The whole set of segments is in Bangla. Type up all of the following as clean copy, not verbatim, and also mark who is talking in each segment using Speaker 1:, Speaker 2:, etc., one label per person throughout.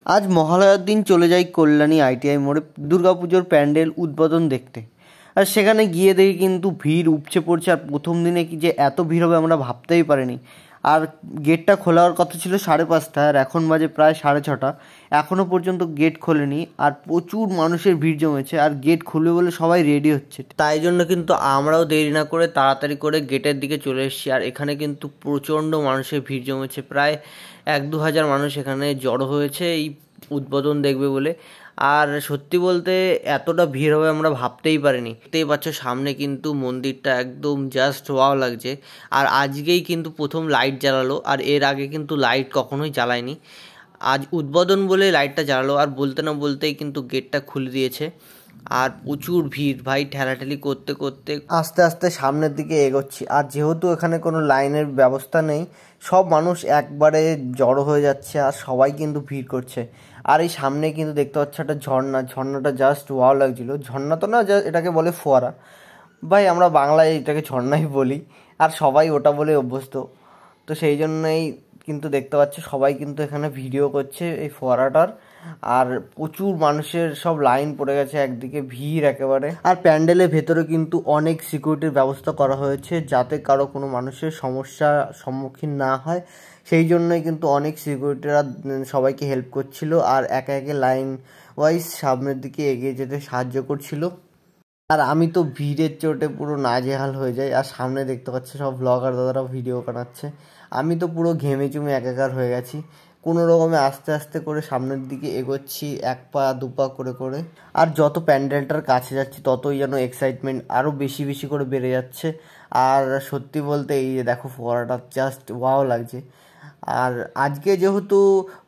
Speaker 1: আজ মহালয়ার দিন চলে যাই কল্যাণী আইটিআই মোড়ে দুর্গাপুজোর প্যান্ডেল উদ্বোধন দেখতে। আর সেখানে গিয়ে দেখি কিন্তু ভিড় উপচে পড়ছে। আর প্রথম দিনে কি যে এত ভিড় হবে আমরা ভাবতেই পারিনি। আর গেটটা খোলার কথা ছিল 5:30, আর এখন বাজে প্রায় 6:30। এখনও পর্যন্ত গেট খোলেনি, আর প্রচুর মানুষের ভিড় জমেছে। আর গেট খুলবে বলে সবাই রেডি হচ্ছে, তাই জন্য কিন্তু আমরাও দেরি না করে তাড়াতাড়ি করে গেটের দিকে চলে এসেছি। আর এখানে কিন্তু প্রচণ্ড মানুষের ভিড় জমেছে, প্রায় 1-2 হাজার মানুষ এখানে জড়ো হয়েছে এই উদ্বোধন দেখবে বলে। আর সত্যি বলতে এতটা ভিড় হবে আমরা ভাবতেই পারিনি। দেখতেই পাচ্ছ সামনে কিন্তু মন্দিরটা একদম জাস্ট ওয়াও লাগছে। আর আজকেই কিন্তু প্রথম লাইট জ্বালালো, আর এর আগে কিন্তু লাইট কখনোই জ্বালায়নি। আজ উদ্বোধন বলে লাইটটা জ্বালালো, আর বলতে না বলতেই কিন্তু গেটটা খুলে দিয়েছে। আর প্রচুর ভিড় ভাই, ঠেলাঠেলি করতে করতে আস্তে আস্তে সামনের দিকে এগোচ্ছি। আর যেহেতু এখানে কোনো লাইনের ব্যবস্থা নেই, সব মানুষ একবারে জড়ো হয়ে যাচ্ছে আর সবাই কিন্তু ভিড় করছে। আর এই সামনে কিন্তু দেখতে পাচ্ছ একটা ঝর্ণাটা জাস্ট ওয়াও লাগছিল। ঝর্ণা তো না, এটাকে বলে ফোয়ারা। ভাই আমরা বাংলায় এটাকে ঝর্ণাই বলি, আর সবাই ওটা বলে অভ্যস্ত। তো সেই জন্যই কিন্তু দেখতে পাচ্ছি সবাই কিন্তু এখানে ভিডিও করছে এই ফোয়ারাটার। আর প্রচুর মানুষের সব লাইন পড়ে গেছে, একদিকে ভিড় একেবারে। আর প্যান্ডেলের ভেতরে কিন্তু অনেক সিকিউরিটির ব্যবস্থা করা হয়েছে, যাতে কারো কোনো মানুষের সমস্যার সম্মুখীন না হয়। সেই জন্যই কিন্তু অনেক সিকিউরিটিরা সবাইকে হেল্প করছিল, আর একে একে লাইন ওয়াইজ সামনের দিকে এগিয়ে যেতে সাহায্য করছিল। আর আমি তো ভিড়ের চোটে পুরো নাজেহাল হয়ে যাই। আর সামনে দেখতে পাচ্ছি সব ব্লগার দাদারা ভিডিও বানাচ্ছে, আমি তো পুরো ঘেমে চুমে একাকার হয়ে গেছি। কোনো রকমে আস্তে আস্তে করে সামনের দিকে এগোচ্ছি, 1 পা 2 পা করে করে। আর যত প্যান্ডেলটার কাছে যাচ্ছি ততই যেন এক্সাইটমেন্ট আরও বেশি বেশি করে বেড়ে যাচ্ছে। আর সত্যি বলতে এই যে দেখো ফোয়ারাটা জাস্ট ওয়াও লাগছে। আর আজকে যেহেতু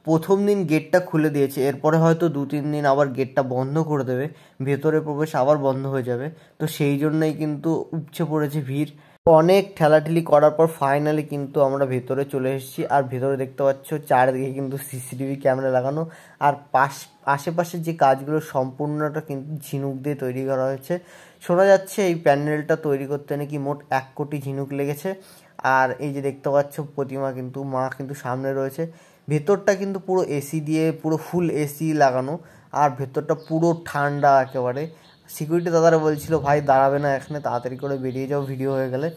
Speaker 1: প্রথম দিন গেটটা খুলে দিয়েছে, এরপরে হয়তো 2-3 দিন আবার গেটটা বন্ধ করে দেবে, ভেতরে প্রবেশ আবার বন্ধ হয়ে যাবে। তো সেই জন্যই কিন্তু উপচে পড়েছে ভিড়। অনেক ঠেলাঠেলি করার পর ফাইনালি কিন্তু আমরা ভেতরে চলে এসেছি। আর ভেতরে দেখতে পাচ্ছ চারিদিকে কিন্তু সিসিটিভি ক্যামেরা লাগানো। আর আশেপাশে যে কাজগুলো সম্পূর্ণটা কিন্তু ঝিনুক দিয়ে তৈরি করা হয়েছে। শোনা যাচ্ছে এই প্যান্ডেলটা তৈরি করতে নাকি মোট 1 কোটি ঝিনুক লেগেছে। আর এই যে দেখতে পাচ্ছ প্রতিমা কিন্তু মা কিন্তু সামনে রয়েছে। ভেতরটা কিন্তু পুরো এসি দিয়ে, পুরো ফুল এসি লাগানো। আর ভেতরটা পুরো ঠান্ডা একেবারে। সিকিউরিটি দাদারা বলছিল ভাই দাঁড়াবে না এখানে, তাড়াতাড়ি করে বেরিয়ে যাও ভিডিও হয়ে গেলে।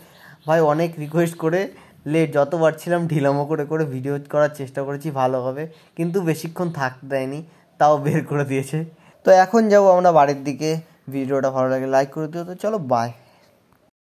Speaker 1: ভাই অনেক রিকোয়েস্ট করে যত পারছিলাম ঢিলামো করে করে ভিডিও করার চেষ্টা করেছি ভালোভাবে, কিন্তু বেশিক্ষণ থাকতে দেয়নি, তাও বের করে দিয়েছে। তো এখন যাবো আমরা বাড়ির দিকে। ভিডিওটা ভালো লাগে লাইক করে দিও। তো চলো বাই।